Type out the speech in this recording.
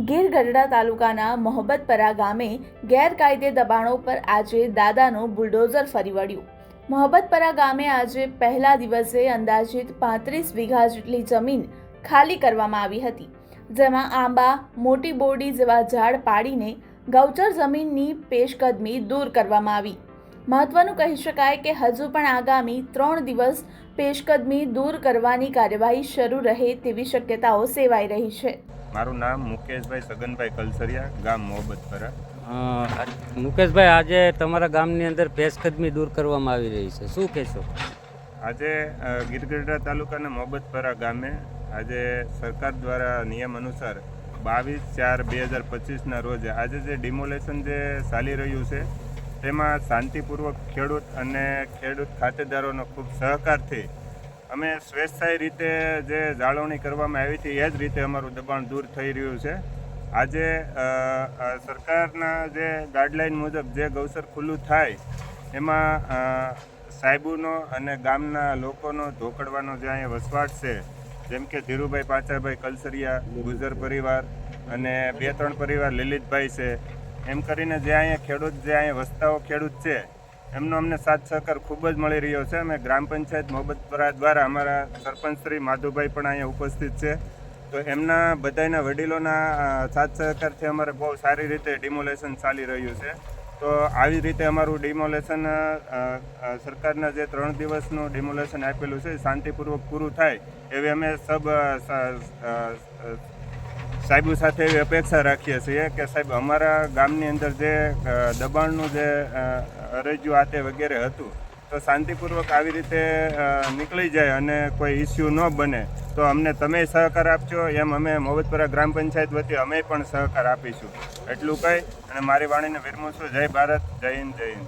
ગીર ગઢડા તાલુકાના મોહબ્બતપરા ગામે ગેરકાયદે દબાણો પર આજે દાદાનું બુલડોઝર ફરી વળ્યું। મોહબ્બતપરા ગામે આજે પહેલા દિવસે અંદાજિત 35 વીઘા જેટલી જમીન ખાલી કરવામાં આવી હતી, જેમાં આંબા, મોટી બોરડી જેવા ઝાડ પાડીને ગૌચર જમીનની પેશકદમી દૂર કરવામાં આવી। મહત્વનું કહી શકાય કે હજુ પણ આગામી 3 દિવસ પેશકદમી દૂર કરવાની કાર્યવાહી શરૂ રહે તેવી શક્યતાઓ સેવાઈ રહી છે। મારું નામ મુકેશભાઈ સગનભાઈ કલસરિયા, ગામ મોહબ્બતપરા। મુકેશભાઈ, આજે તમારા ગામની અંદર પેશકદમી દૂર કરવામાં આવી રહી છે, શું કહેશો? આજે ગીર ગઢડા તાલુકાના મોહબ્બતપરા ગામે આજે સરકાર દ્વારા નિયમ અનુસાર 22/4/2025ના રોજ આજે જે ડિમોલેશન જે ચાલી રહ્યું છે તેમાં શાંતિપૂર્વક ખેડૂત અને ખેડૂત ખાતેદારોનો ખૂબ સહકારથી અમે સ્વેચ્છાએ રીતે જે જાળવણી કરવામાં આવી હતી એ જ રીતે અમારું દબાણ દૂર થઈ રહ્યું છે। આજે સરકારના જે ગાઈડલાઈન મુજબ જે ગૌચર ખુલ્લું થાય એમાં સાહેબોનો અને ગામના લોકોનો ધોકડવાનો જે અહીંયા વસવાટ છે, જેમ કે ધીરુભાઈ પાંચાભાઈ કલસરિયા, ગુજર પરિવાર અને 2-3 પરિવાર લલિતભાઈ છે, એમ કરીને જે અહીંયા ખેડૂત જે અહીંયા વસતાઓ ખેડૂત છે એમનો અમને સાથ સહકાર ખૂબ જ મળી રહ્યો છે। અમે ગ્રામ પંચાયત મોહબ્બતપરા દ્વારા અમારા સરપંચ શ્રી માધુભાઈ પણ અહીંયા ઉપસ્થિત છે, તો એમના બધાના વડીલોના સાથ સહકારથી અમારે બહુ સારી રીતે ડિમોલેશન ચાલી રહ્યું છે। તો આવી રીતે અમારું ડિમોલેશન સરકારના જે 3 દિવસનું ડિમોલેશન આપેલું છે શાંતિપૂર્વક પૂરું થાય એવી અમે સાહેબો સાથે એવી અપેક્ષા રાખીએ છીએ કે સાહેબ અમારા ગામની અંદર જે દબાણનું જે રજૂઆતે વગેરે હતું તો શાંતિપૂર્વક આવી રીતે નીકળી જાય અને કોઈ ઇસ્યુ ન બને તો અમને તમે સહકાર આપજો, એમ અમે મોહબ્બતપરા ગ્રામ પંચાયત વતી અમે પણ સહકાર આપીશું। એટલું કહી અને મારી વાણીને વિરમું છું। જય ભારત, જય હિન્દ, જય હિન્દ।